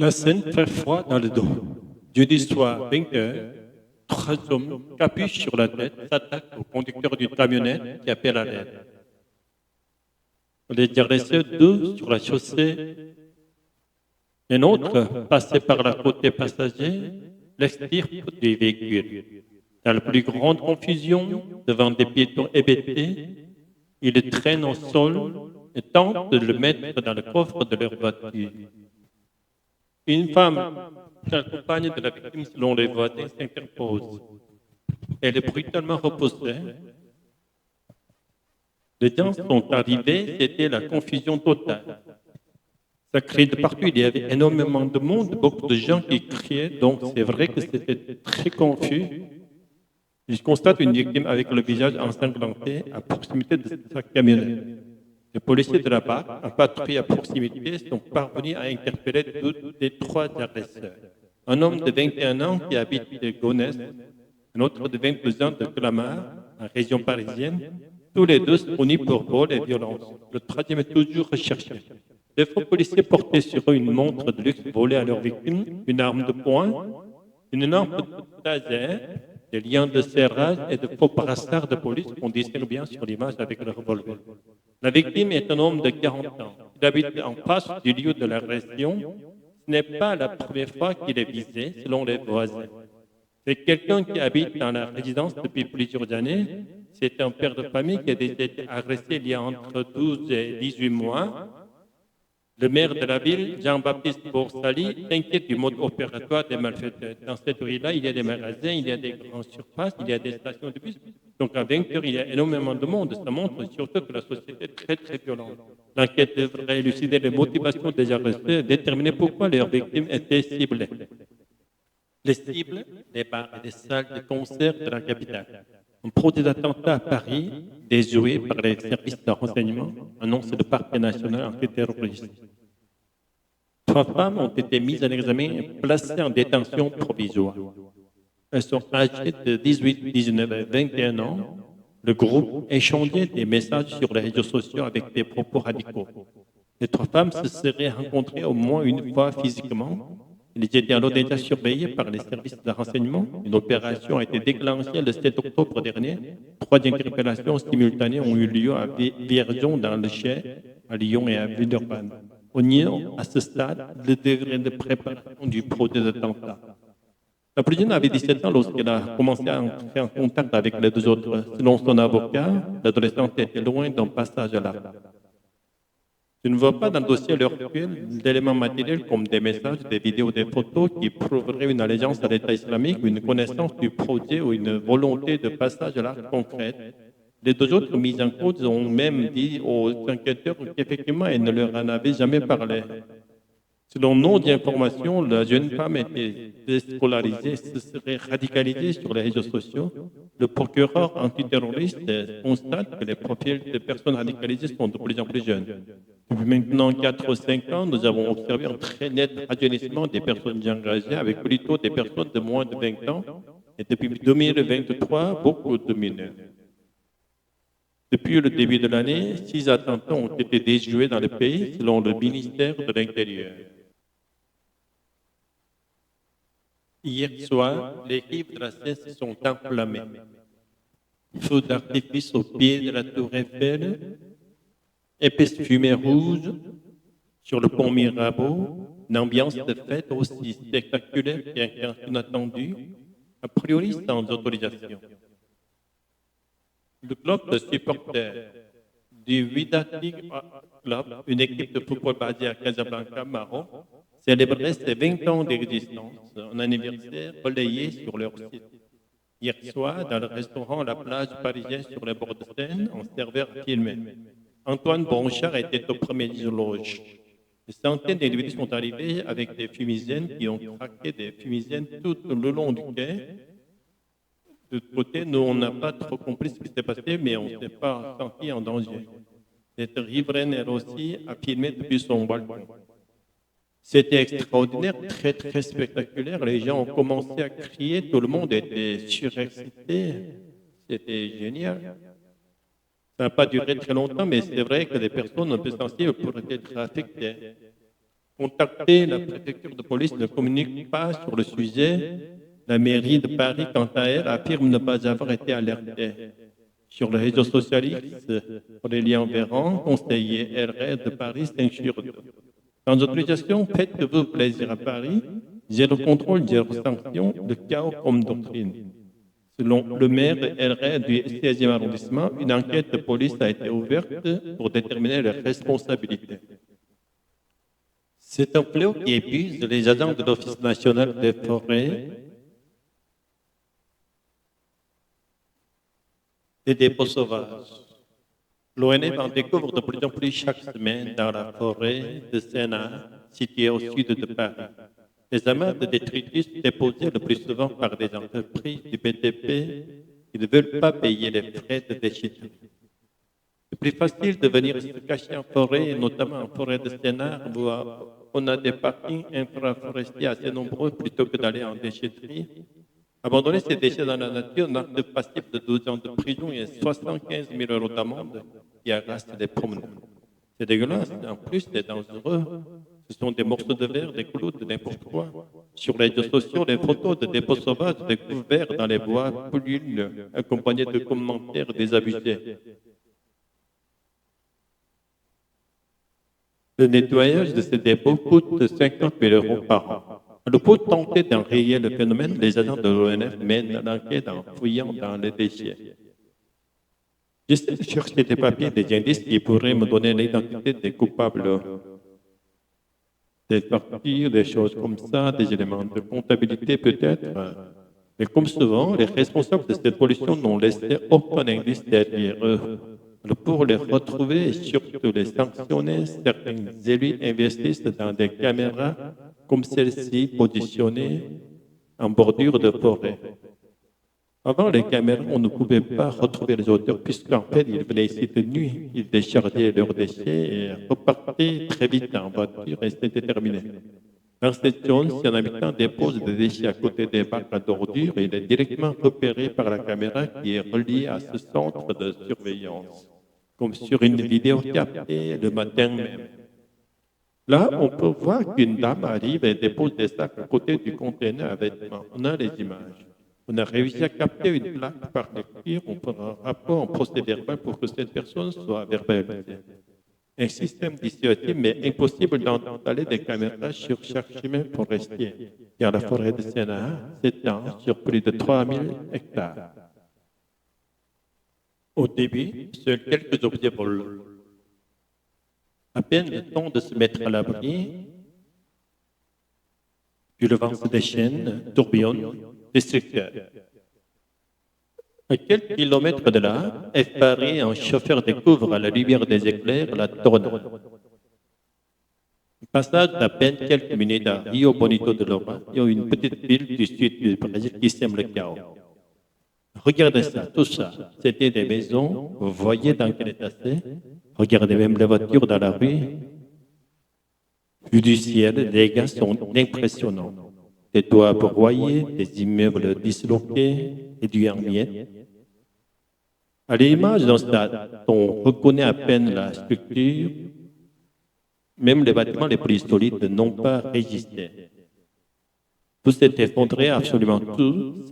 La scène fait froid dans le dos. Jeudi soir, 20h, trois hommes, capuche sur la tête, s'attaquent au conducteur d'une camionnette qui appelle à l'aide. Les agresseurs, deux sur la chaussée, un autre, passé par la côté passager, l'extirpe du véhicule. Dans la plus grande confusion, devant des piétons hébétés, ils le traînent au sol et tentent de le mettre dans le coffre de leur voiture. Une femme, la compagne de la victime selon les voisins, s'interpose. Elle est brutalement repoussée. Les gens sont arrivés, c'était la confusion totale. Ça criait de partout, il y avait énormément de monde, beaucoup de gens qui criaient, donc c'est vrai que c'était très confus. Je constate une victime avec le visage ensanglanté à proximité de sa camionnette. Les policiers de la BAC, en patrouille à proximité, sont parvenus à interpeller deux des trois agresseurs. Un homme de 21 ans qui habite à Gonesse, un autre de 22 ans de Clamart, en région parisienne. Tous les deux sont connus pour vol et violence. Le troisième est toujours recherché. Les faux policiers portaient sur eux une montre de luxe volée à leur victime, une arme de poing, une lampe laser, des liens de serrage et de faux brassards de police qu'on distingue bien sur l'image avec le revolver. La victime est un homme de 40 ans. Il habite en face du lieu de l'agression. Ce n'est pas la première fois qu'il est visé, selon les voisins. C'est quelqu'un qui habite dans la résidence depuis plusieurs années. C'est un père de famille qui a été agressé il y a entre 12 et 18 mois. Le maire de la ville, Jean-Baptiste Borsali, s'inquiète du mode opératoire des malfaiteurs. Dans cette rue-là, il y a des magasins, il y a des grandes surfaces, il y a des stations de bus. Donc à 20 heures, il y a énormément de monde. Ça montre surtout que la société est très, très violente. L'enquête devrait élucider les motivations des agresseurs et déterminer pourquoi leurs victimes étaient ciblées. Les cibles, des bars et des salles de concert de la capitale. Un projet d'attentat à Paris, déjoué par les services de renseignement, annonce le parquet national antiterroriste. Trois femmes ont été mises en examen et placées en détention provisoire. Elles sont âgées de 18, 19 et 21 ans. Le groupe échangeait des messages sur les réseaux sociaux avec des propos radicaux. Les trois femmes se seraient rencontrées au moins une fois physiquement. Ils étaient alors déjà surveillés par les services de renseignement. Une opération a été déclenchée le 7 octobre dernier. Trois interpellations simultanées ont eu lieu à Vierzon dans le Cher, à Lyon et à Villeurbanne. On y est, à ce stade, le degré de préparation du projet d'attentat. La plus jeune avait 17 ans lorsqu'elle a commencé à entrer en contact avec les deux autres. Selon son avocat, l'adolescente était loin d'un passage à l'acte. Je ne vois pas dans le dossier à l'heure actuelle d'éléments matériels comme des messages, des vidéos, des photos qui prouveraient une allégeance à l'État islamique, une connaissance du projet ou une volonté de passage à l'acte concrète. Les deux autres mises en cause ont même dit aux enquêteurs qu'effectivement, elles ne leur en avaient jamais parlé. Selon nos informations, la jeune femme était déscolarisée, se serait radicalisée sur les réseaux sociaux. Le procureur antiterroriste constate que les profils de personnes radicalisées sont de plus en plus jeunes. Depuis maintenant 4 ou 5 ans, nous avons observé un très net rajeunissement des personnes engagées avec plutôt des personnes de moins de 20 ans. Et depuis 2023, beaucoup de mineurs. Depuis le début de l'année, 6 attentats ont été déjoués dans le pays, selon le ministère de l'Intérieur. Hier soir, les rives de la Seine se sont enflammées. Feu d'artifice au pied de la tour Eiffel, épaisse fumée rouge sur le pont Mirabeau, une ambiance de fête aussi spectaculaire qu'inattendue, a priori sans autorisation. Le club de supporters du Wydad Club, une équipe de football basée à Casablanca, Maroc, célébrait ses 20 ans d'existence, un anniversaire relayé sur leur site. Hier soir, dans le restaurant La Plage parisien sur le bord de Seine, un serveur a filmé. Antoine Bronchard était au premier loge. Des centaines d'individus sont arrivés avec des fumigènes qui ont craqué des fumigènes tout le long du quai. De l'autre côté, nous, on n'a pas trop compris ce qui s'est passé, mais on ne s'est pas senti en danger. Cette riveraine, elle aussi, a filmé depuis son balcon. C'était extraordinaire, très, très spectaculaire. Les gens ont commencé à crier, tout le monde était surexcité. C'était génial. Ça n'a pas duré très longtemps, mais c'est vrai que les personnes un peu sensibles pourraient être affectées. Contacté, la préfecture de police ne communique pas sur le sujet. La mairie de Paris, quant à elle, affirme ne pas avoir été alertée. Sur le réseau socialiste, Aurélien Véran, conseiller RR de Paris, s'injure. Sans autorisation, faites-vous plaisir à Paris. Zéro contrôle, zéro sanction, le chaos comme doctrine. Selon le maire RR du 16e arrondissement, une enquête de police a été ouverte pour déterminer les responsabilités. C'est un fléau qui épuise les agents de l'Office national des forêts et des dépôts sauvages. L'ONF en découvre de plus en plus chaque semaine dans la forêt de Sénat, située au sud de Paris. Les amas de détritus déposés le plus souvent par des entreprises du BTP qui ne veulent pas payer les frais de déchetterie. C'est plus facile de venir se cacher en forêt, notamment en forêt de Sénat, où on a des parkings infraforestiers assez nombreux plutôt que d'aller en déchetterie. Abandonner ces déchets dans la nature n'a de passif de 12 ans de prison et 75 000 € d'amende qui agace les promeneurs. C'est dégueulasse, en plus c'est dangereux. Ce sont des morceaux de verre, des clous, de n'importe quoi. Sur les réseaux sociaux, les photos de dépôts sauvages découverts dans les bois pullulent, accompagnés de commentaires désabusés. Le nettoyage de ces dépôts coûte 50 000 € par an. Pour tenter d'enrayer le phénomène, les agents de l'ONF mènent l'enquête en fouillant dans les déchets. J'essaie de chercher des papiers, des indices qui pourraient me donner l'identité des coupables. Des factures, des choses comme ça, des éléments de comptabilité peut-être. Mais comme souvent, les responsables de cette pollution n'ont laissé aucun indice derrière eux. Pour les retrouver et surtout les sanctionner, certains élus investissent dans des caméras comme celle-ci positionnée en bordure de forêt. Avant les caméras, on ne pouvait pas retrouver les auteurs puisqu'en fait, ils venaient ici de nuit, ils déchargeaient leurs déchets et repartaient très vite en voiture et c'était terminé. Dans cette zone, si un habitant dépose des déchets à côté des bacs à ordures, il est directement repéré par la caméra qui est reliée à ce centre de surveillance, comme sur une vidéo captée le matin même. Là, on peut voir qu'une dame arrive et dépose des sacs à côté du conteneur à vêtements. On a les images. On a réussi à capter une plaque par lecture. On fera un rapport en procès-verbal pour que cette personne soit verbalisée. Un système dissuasif, mais impossible d'installer des caméras sur chaque chemin forestier, car la forêt de Sénat s'étend sur plus de 3000 hectares. Au début, seuls quelques objets volent. À peine le temps de se mettre à l'abri, puis le vent se déchaîne, tourbillonne, destructeur. À quelques kilomètres de là, effaré, un chauffeur découvre à la lumière des éclairs la tornade. Passage d'à peine quelques minutes à Rio Bonito de Lora, il y a une petite ville du sud du Brésil qui sème le chaos. Regardez ça, tout ça, c'était des maisons, vous voyez dans quel état c'est. Regardez même les voitures dans la rue. Vu du ciel, les dégâts sont impressionnants. Des toits broyés, des immeubles disloqués, réduits en miettes. À l'image d'un stade, on reconnaît à peine la structure. Même les bâtiments les plus solides n'ont pas résisté. Tout s'est effondré, absolument tout.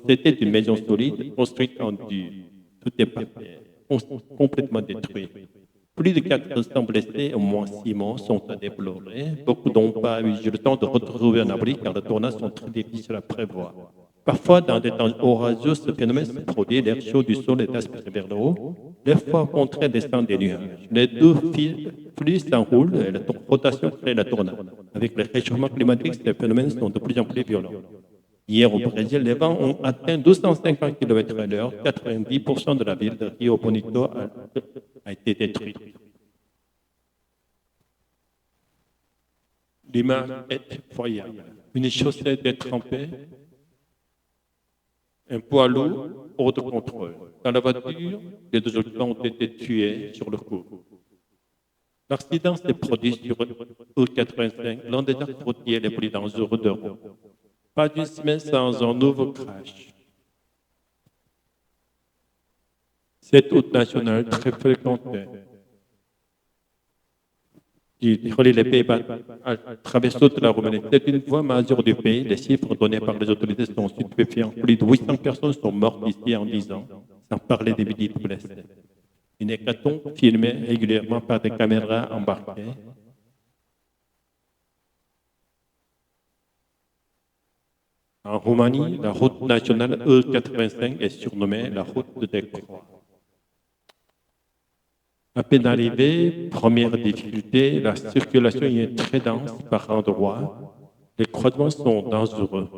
C'était une maison solide, construite en dur. Tout est parfait, complètement détruit. Plus de 400 blessés, au moins 6 morts sont à déplorer. Beaucoup n'ont pas eu le temps de retrouver un abri car les tornades sont très difficiles à prévoir. Parfois, dans des temps orageux, ce phénomène se produit, l'air chaud du sol est aspiré vers le haut, l'effort contraint descend des nuages. Les deux flux s'enroulent et la rotation crée la tornade. Avec le réchauffement climatique, ces phénomènes sont de plus en plus violents. Hier au Brésil, les vents ont atteint 250 km/h, 90% de la ville de Rio Bonito a été détruite. L'image est effroyable. Une chaussette détrempée, un poids lourd hors de contrôle. Dans la voiture, les deux occupants ont été tués sur le coup. L'accident s'est produit sur route 85, l'un des axes routiers les plus dangereux d'Europe. Pas d'une semaine sans un nouveau crash. Cette route nationale très fréquentée. qui relie les Pays-Bas à travers toute la Roumanie. C'est une voie majeure du pays. Les chiffres donnés par les autorités sont stupéfiants. Plus de 800 personnes sont mortes ici en 10 ans, sans parler des milliers de blessés. Une hécatombe filmée régulièrement par des caméras embarquées. En Roumanie, la route nationale E85 est surnommée la route de Décroix. À peine arrivé, première difficulté, la circulation est très dense par endroits. Les croisements sont dangereux.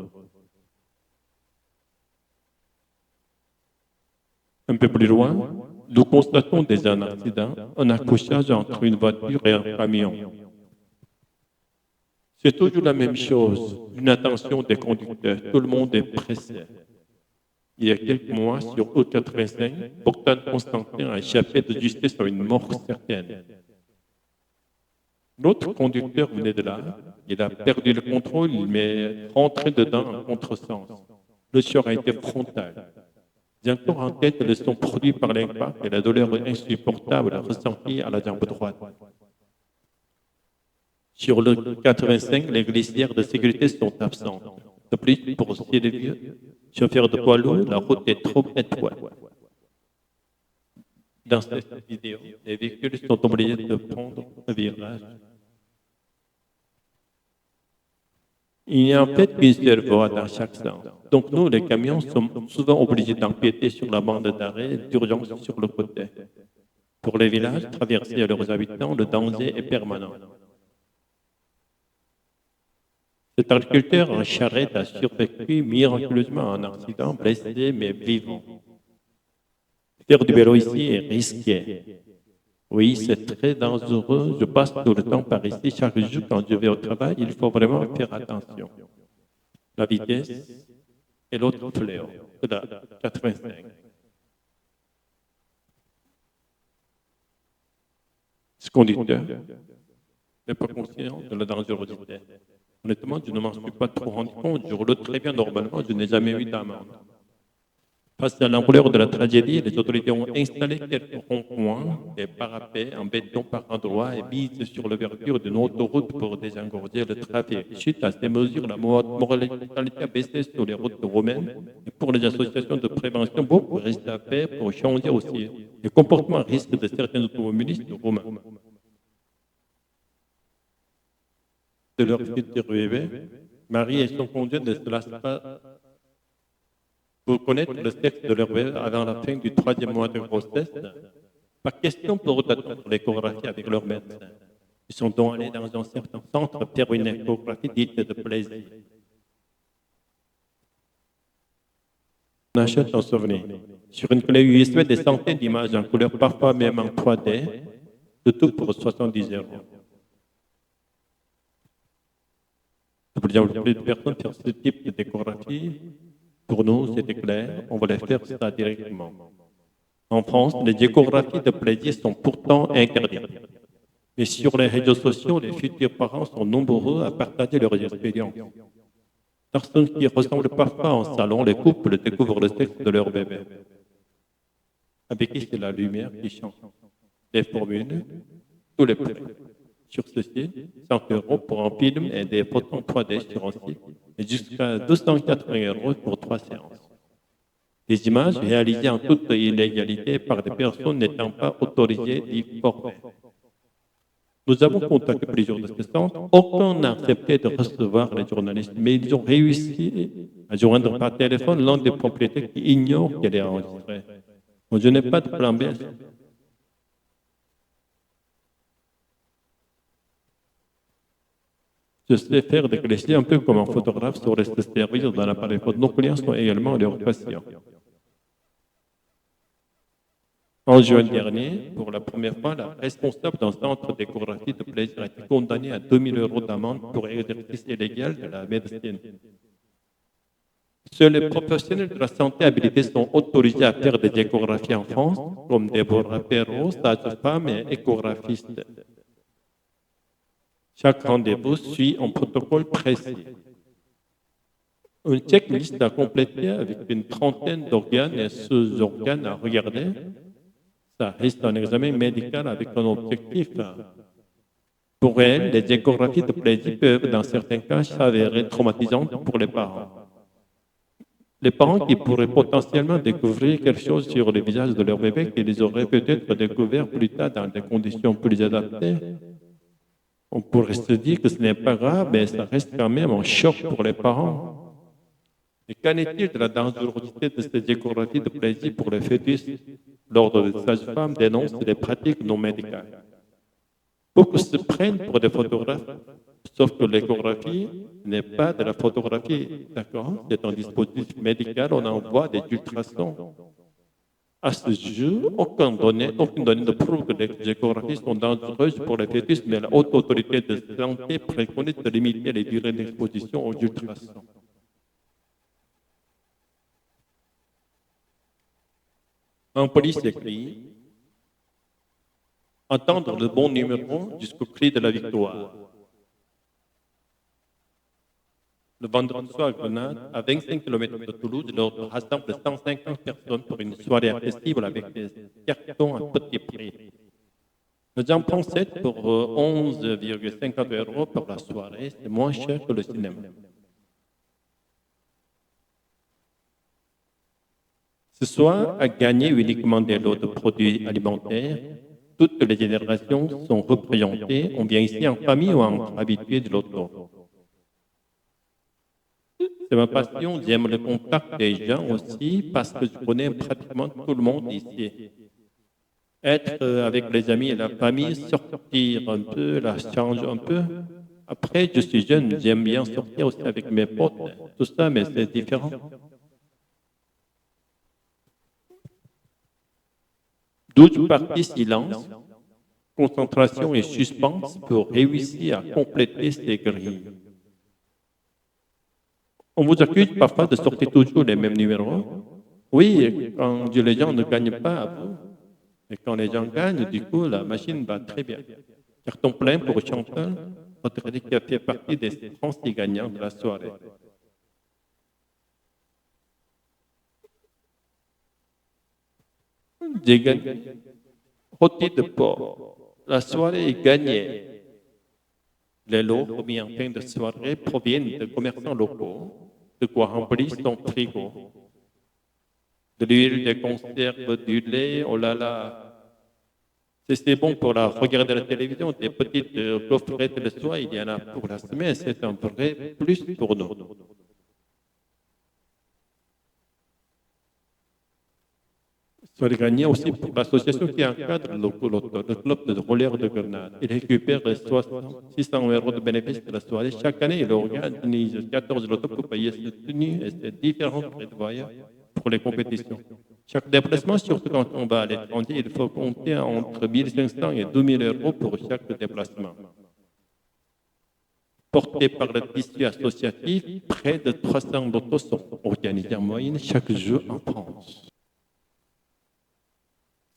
Un peu plus loin, nous constatons déjà un accident, un accrochage entre une voiture et un camion. C'est toujours la même chose, une attention des conducteurs, tout le monde est pressé. Il y a quelques mois, sur E85, Bogdan Constantin a échappé de justesse à une mort certaine. L'autre conducteur venait de là, il a perdu le contrôle, il m'est rentré dedans en contresens. Le choc a été frontal. J'ai encore en tête le son produit par l'impact et la douleur insupportable ressentie à la jambe droite. Sur le 85, les glissières de sécurité sont absentes. De plus, pour aussi les vieux chauffeurs de poids lourds, la route est trop étroite. Dans cette vidéo, les véhicules sont obligés de prendre un virage. Il n'y a en fait qu'une seule voie dans chaque sens. Donc nous, les camions, sommes souvent obligés d'empiéter sur la bande d'arrêt d'urgence sur le côté. Pour les villages traversés et leurs habitants, le danger est permanent. Cet agriculteur en charrette a survécu miraculeusement à un accident, blessé mais vivant. Faire du vélo ici est risqué. Oui, c'est très dangereux. Je passe tout le temps par ici. Chaque jour, quand je vais au travail, il faut vraiment faire attention. La vitesse est l'autre fléau, la 85. Ce conducteur n'est pas conscient de la dangerosité. Honnêtement, je ne m'en suis pas trop rendu compte. Je roule très bien normalement, je n'ai jamais eu d'amende. Face à l'ampleur de la tragédie, les autorités ont installé quelques ronds-points, des parapets en béton par endroits et misent sur l'ouverture d'une autoroute pour désengorger le trafic. Suite à ces mesures, la mortalité a baissé sur les routes roumaines. Et pour les associations de prévention, beaucoup reste à faire pour changer aussi les comportements à risque de certains automobilistes roumains. De leur futur bébé, Marie et son conjoint ne se lassent pas pour connaître le sexe de leur bébé avant la fin du 3e mois de grossesse. Pas question pour eux d'attendre l'échographie avec leur médecin. Ils sont donc allés dans un certain centre faire une échographie dite de plaisir. On achète un souvenir. Sur une clé USB, des centaines d'images en couleur, parfois même en 3D, de tout pour 70 €. Plus de personnes faire ce type d'échographie. Pour nous, c'était clair, on voulait faire ça directement. En France, les échographies de plaisir sont pourtant interdites. Mais sur les réseaux sociaux, les futurs parents sont nombreux à partager leurs expériences. Personnes qui ressemblent parfois en salon, les couples découvrent le sexe de leur bébé. Avec qui c'est la lumière qui change. Les formules, tous les prix. Sur ce site, 100 € pour un film et des photos 3D sur un site, et jusqu'à 280 € pour 3 séances. Des images réalisées en toute illégalité par des personnes n'étant pas autorisées d'y former. Nous avons contacté plusieurs de ces centres, aucun n'a accepté de recevoir les journalistes, mais ils ont réussi à joindre par téléphone l'un des propriétaires qui ignore qu'elle est enregistrée. Je n'ai pas de plan B. Je sais faire des clichés un peu comme un photographe saurait se servir dans l'appareil photo. Nos clients sont également leurs patients. En juin dernier, pour la première fois, la responsable d'un centre d'échographie de plaisir a été condamnée à 2 000 € d'amende pour exercice illégal de la médecine. Seuls les professionnels de la santé habilités sont autorisés à faire des échographies en France, comme Déborah Perrault, sage-femme et échographiste. Chaque rendez-vous suit un protocole précis. Une checklist à compléter avec une trentaine d'organes et sous-organes à regarder. Ça reste un examen médical avec un objectif. Pour elles, les échographies de plaisir peuvent, dans certains cas, s'avérer traumatisantes pour les parents. Les parents qui pourraient potentiellement découvrir quelque chose sur le visage de leur bébé qu'ils auraient peut-être découvert plus tard dans des conditions plus adaptées, on pourrait se dire que ce n'est pas grave, mais ça reste quand même un choc pour les parents. Et qu'en est-il de la dangerosité de ces échographies de plaisir pour les fœtus? L'ordre des sages-femmes dénonce les pratiques non médicales. Beaucoup se prennent pour des photographes, sauf que l'échographie n'est pas de la photographie, d'accord? C'est un dispositif médical, on envoie des ultrasons. À ce jour, aucune donnée ne prouve que les échographies sont dangereuses pour les fœtus, mais la haute autorité de santé préconise de limiter les durées d'exposition aux ultrasons. En police écrit entendre le bon numéro jusqu'au cri de la victoire. Le vendredi soir à Grenade, à 25 km de Toulouse, l'ordre rassemble 150 personnes pour une soirée accessible avec des cartons à petit prix. Les gens prennent 7 pour 11,50 € pour la soirée, c'est moins cher que le cinéma. Ce soir, à gagner uniquement des lots de produits alimentaires, toutes les générations sont représentées. On vient ici en famille ou entre habitués de l'auto. C'est ma passion, j'aime le contact des gens aussi parce que je connais pratiquement tout le monde ici. Être avec les amis et la famille, sortir un peu, la change un peu. Après, je suis jeune, j'aime bien sortir aussi avec mes potes, tout ça, mais c'est différent. 12 parties silence, concentration et suspense pour réussir à compléter ces grilles. On vous accuse parfois de sortir toujours les mêmes numéros. Oui, quand les gens ne gagnent pas, et quand les gens gagnent, du coup, la machine va très bien. Carton plein pour Chantal, votre qui a fait partie des 36 gagnants de la soirée. J'ai gagné. Rôti de porc. La soirée est gagnée. Les lots remis en fin de soirée proviennent de commerçants locaux, de quoi remplir son frigo. De l'huile, des conserves, du lait, oh là là. C'est bon pour regarder la télévision, des petites gaufrettes le soir, il y en a pour la semaine, c'est un vrai plus pour nous. Soit gagné aussi pour l'association qui encadre le club de roller de Grenade. Il récupère 600 € de bénéfices de la soirée. Chaque année, il organise 14 lotos pour payer ses tenues et ses différents prévoyants pour les compétitions. Chaque déplacement, surtout quand on va à l'étranger, il faut compter entre 1 500 et 2 000 € pour chaque déplacement. Porté par le tissu associatif, près de 300 lotos sont organisés en moyenne chaque jour en France.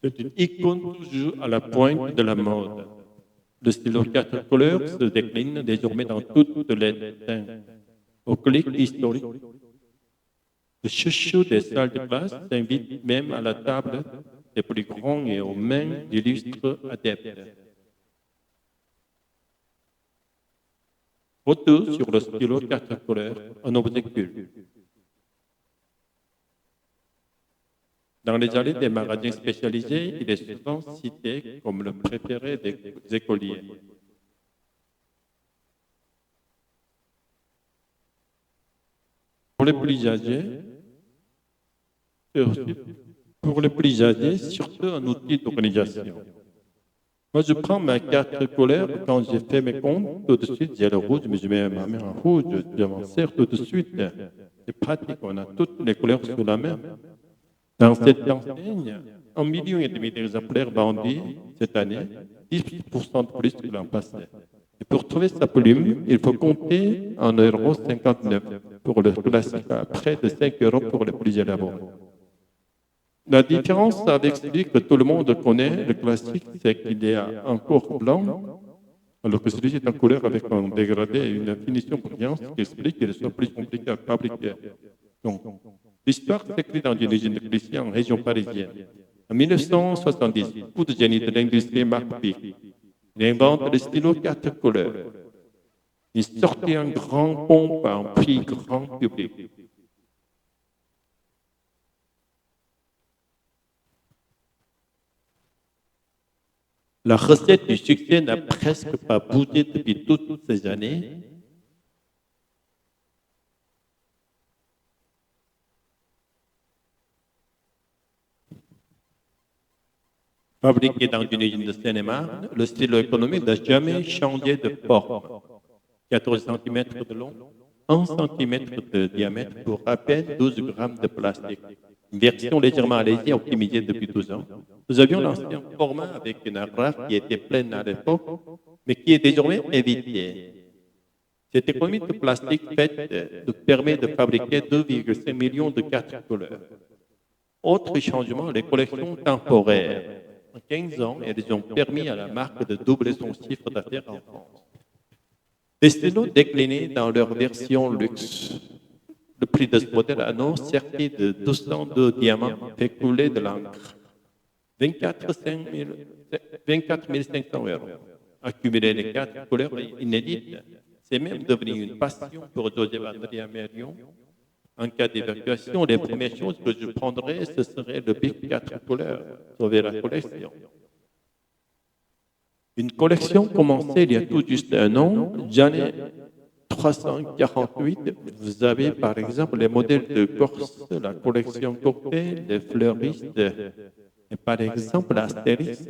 C'est une icône toujours à la pointe de la mode. Le stylo 4 couleurs se décline désormais dans toutes les teintes. Au clic historique, le chouchou des salles de classe s'invite même à la table des plus grands et aux mains d'illustres adeptes. Retour sur le stylo 4 couleurs, un objet culte. Dans les allées des magasins spécialisés, il est souvent cité comme le préféré des écoliers. Pour les plus âgés, surtout un outil d'organisation. Moi, je prends ma carte couleur quand j'ai fait mes comptes, tout de suite, j'ai le rouge, mais je mets ma main en rouge, je m'en sers tout de suite. C'est pratique, on a toutes les couleurs sous la main. Dans cette enseigne, 1,5 million d'exemplaires vendus cette année, 10% de plus que l'an passé. Et pour trouver sa plume, il faut compter 1,59 € pour le classique, à près de 5 € pour les plus élaborés. La différence avec celui que tout le monde connaît, le classique, c'est qu'il est encore blanc, alors que celui-ci est en couleur avec un dégradé et une finition brillante, ce qui explique qu'il soit plus compliqué à fabriquer. Donc, l'histoire s'écrit dans une usine de Clichy en région parisienne. En 1970, coup de génie de l'industrie Marc Pic. Il invente le stylo 4 couleurs. Il sortit un grand pompe à un prix grand public. La recette du succès n'a presque pas bougé depuis toutes ces années. Fabriqué dans une usine de Seine-et-Marne, le stylo économique n'a jamais changé de forme. 14 cm de long, 1 cm de diamètre pour à peine 12 grammes de plastique. Une version légèrement allégée, optimisée depuis 12 ans. Nous avions l'ancien format avec une agrafe qui était pleine à l'époque, mais qui est désormais évitée. Cette économie de plastique faite nous permet de fabriquer 2,5 millions de 4 couleurs. Autre changement, les collections temporaires. En 15 ans, elles ont permis à la marque de doubler son chiffre d'affaires en France. Les stylos déclinés dans leur version luxe. Le prix de ce modèle anneau serti de 202 diamants fait couler de l'encre. 24 500 euros. Accumuler les 4 couleurs inédites, c'est même devenu une passion pour Joseph Andrea Merion. En cas d'évacuation, les premières choses que je prendrais, ce serait le Bic 4 couleurs, sauver la collection. Une collection commencée il y a tout juste un an, j'en ai 348. Vous avez par exemple les modèles de Corse, la collection cocktail, les fleuristes, et par exemple l'Astérix.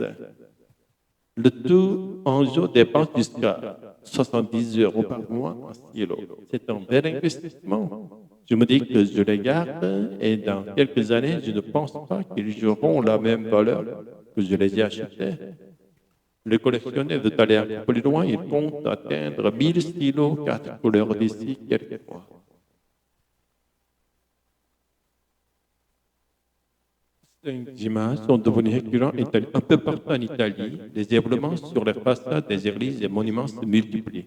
Le tout en jeu dépense jusqu'à 70 euros par mois en stylo. C'est un bel investissement. Je me dis que je les garde et dans quelques années, je ne pense pas qu'ils joueront la même valeur que je les ai achetés. Le collectionneur veut aller un peu plus loin, il compte atteindre 1000 stylos 4 couleurs d'ici quelques mois. Ces images sont devenues récurrentes un peu partout en Italie. Les éboulements sur les façades des églises et monuments se multiplient.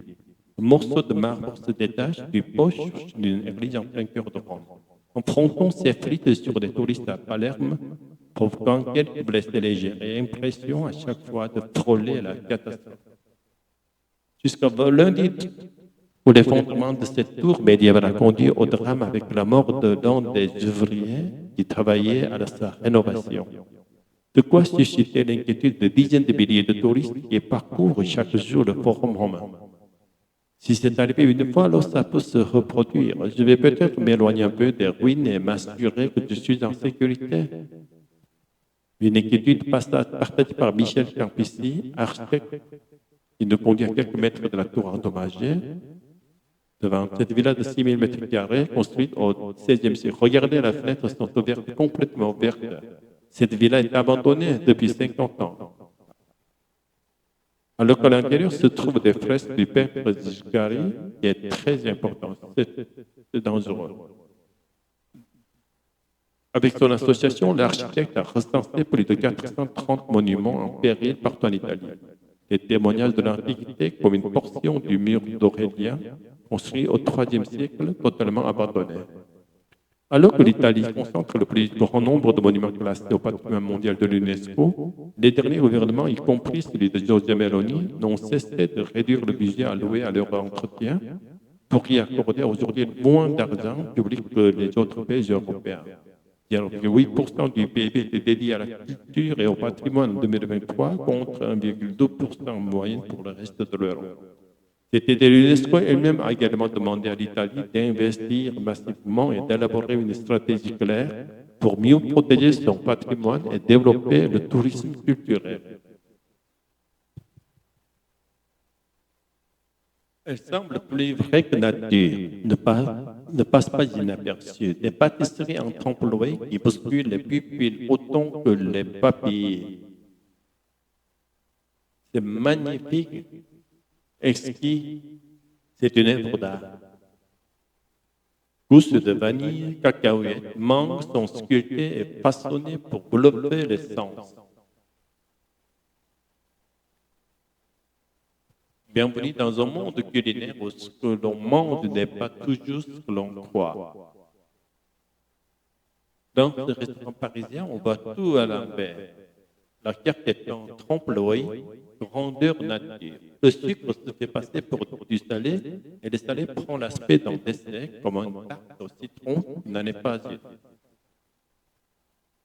Un morceau de marbre se détache du poche d'une église en plein cœur de Rome. Un fronton s'effrite sur des touristes à Palerme, provoquant quelques blessés légers et impression à chaque fois de frôler la catastrophe. Jusqu'à lundi, où l'effondrement de cette tour médiévale a conduit au drame avec la mort de l'un des ouvriers qui travaillaient à sa rénovation. De quoi susciter l'inquiétude de dizaines de milliers de touristes qui parcourent chaque jour le forum romain. Si c'est arrivé une fois, alors ça peut se reproduire. Je vais peut-être m'éloigner un peu des ruines et m'assurer que je suis en sécurité. Une inquiétude partagée par Michel Campissi, architecte, qui nous conduit à quelques mètres de la tour endommagée, devant cette villa de 6 000 m2 construite au XVIe siècle. Regardez, les fenêtres sont ouvertes, complètement ouvertes. Cette villa est abandonnée depuis 50 ans. Alors qu'à l'intérieur se trouvent des fresques du peintre Giscari, qui est très important. C'est dangereux. Avec son association, l'architecte a recensé plus de 430 monuments en péril partout en Italie. Des témoignages de l'Antiquité comme une portion du mur d'Aurélien, construit au IIIe siècle, totalement abandonné. Alors que l'Italie concentre le plus grand nombre de monuments classés au patrimoine mondial de l'UNESCO, les derniers gouvernements, y compris celui de Giorgia Meloni, n'ont cessé de réduire le budget alloué à leur entretien pour y accorder aujourd'hui moins d'argent public que les autres pays européens. 8% du PIB était dédié à la culture et au patrimoine en 2023 contre 1,2% en moyenne pour le reste de l'Europe. C'était l'UNESCO elle-même a également demandé à l'Italie d'investir massivement et d'élaborer une stratégie claire pour mieux protéger son patrimoine et développer le tourisme culturel. Elle semble plus vraie que nature, ne passe pas inaperçue. Des pâtisseries en trompe-l'œil qui bousculent les pupilles autant que les papilles. C'est magnifique, exquis, c'est une œuvre d'art. Gousses de vanille, cacahuètes, mangues sont sculptées et façonnées pour bluffer les sens. Bienvenue dans un monde culinaire où ce que l'on mange n'est pas toujours ce que l'on croit. Dans ce restaurant parisien, on voit tout à l'envers. La carte est en trompe-l'œil, grandeur nature. Le sucre se fait passer pour du salé et le salé prend l'aspect d'un dessert comme une tarte au citron qui n'en est pas une.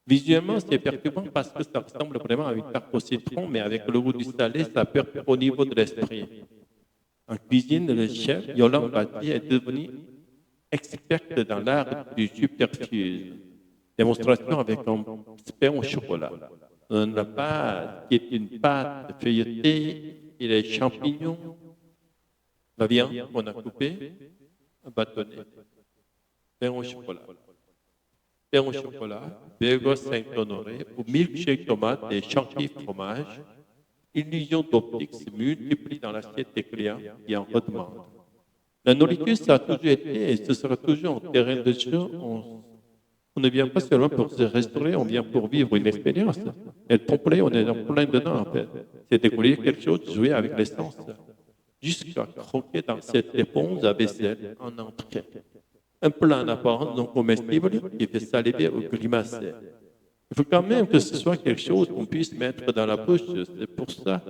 Visuellement, c'est perturbant parce que ça ressemble vraiment à une tarte au citron, mais avec le goût du salé, ça perturbe au niveau de l'esprit. En cuisine, le chef Yolande Batier est devenu experte dans l'art du subterfuge. Démonstration avec un pain au chocolat. La pâte qui est une pâte feuilletée et les champignons, la viande qu'on a coupée, bâtonnée, pain au chocolat. Pain au chocolat, burger Saint-Honoré, ou milkshake tomate et chantilly fromage. Illusion d'optique se multiplie dans l'assiette des clients qui en redemandent. La nourriture, ça a toujours été et ce sera toujours un terrain de jeu. On ne vient pas seulement pour se restaurer, on vient pour vivre une expérience. Et le trompe-l'œil, on est en plein dedans, en fait. C'est découvrir quelque chose, jouer avec l'essence, jusqu'à croquer dans cette éponge à vaisselle en entrée. Un plat en apparence non comestible qui fait saliver ou grimacer. Il faut quand même que ce soit quelque chose qu'on puisse mettre dans la bouche. C'est pour ça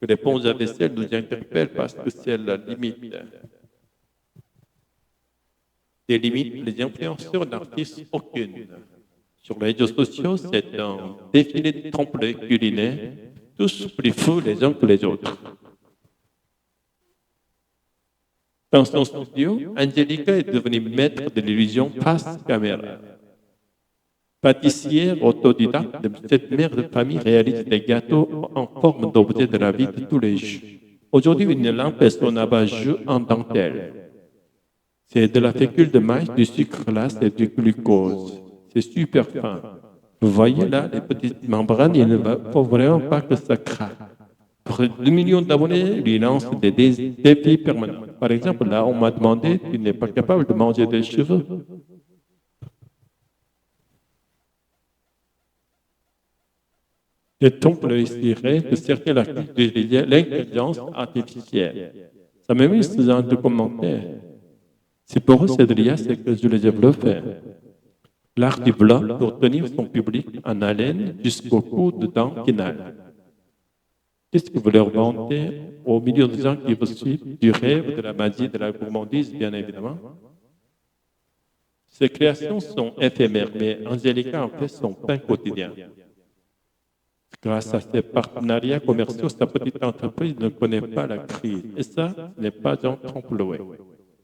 que l'éponge à vaisselle nous interpelle parce que c'est la limite. Des limites, les influenceurs n'artistent aucune. Sur les réseaux sociaux, c'est un défilé de trompe-l'œil culinaires, tous plus fous les uns que les autres. Dans son studio, Angelica est devenue maître de l'illusion face caméra. Pâtissière autodidacte, cette mère de famille réalise des gâteaux en forme d'objets de la vie de tous les jours. Aujourd'hui, une lampe est son abat-jeu en dentelle. C'est de la fécule de maïs, du sucre glace et du glucose. C'est super fin. Vous voyez là, les petites membranes, il ne faut vraiment pas que ça craque. Pour 2 millions d'abonnés, il lance des défis permanents. Par exemple, là, on m'a demandé, tu n'es pas capable de manger des cheveux. Je tombe le ciré de certains articles de l'intelligence artificielle. Ça m'a mis ce genre de commentaires. C'est pour eux, Cédria, c'est que je les ai bluffés. L'art du blanc pour tenir son public en haleine jusqu'au coup de dents final. Qu'est-ce que vous leur vendez aux millions de gens qui vous suivent du rêve, de la magie, de la gourmandise, bien évidemment? Ces créations sont éphémères, mais Angelica en fait son pain quotidien. Grâce à ses partenariats commerciaux, sa petite entreprise ne connaît pas la crise. Et ça, ce n'est pas un trompe-l'œil.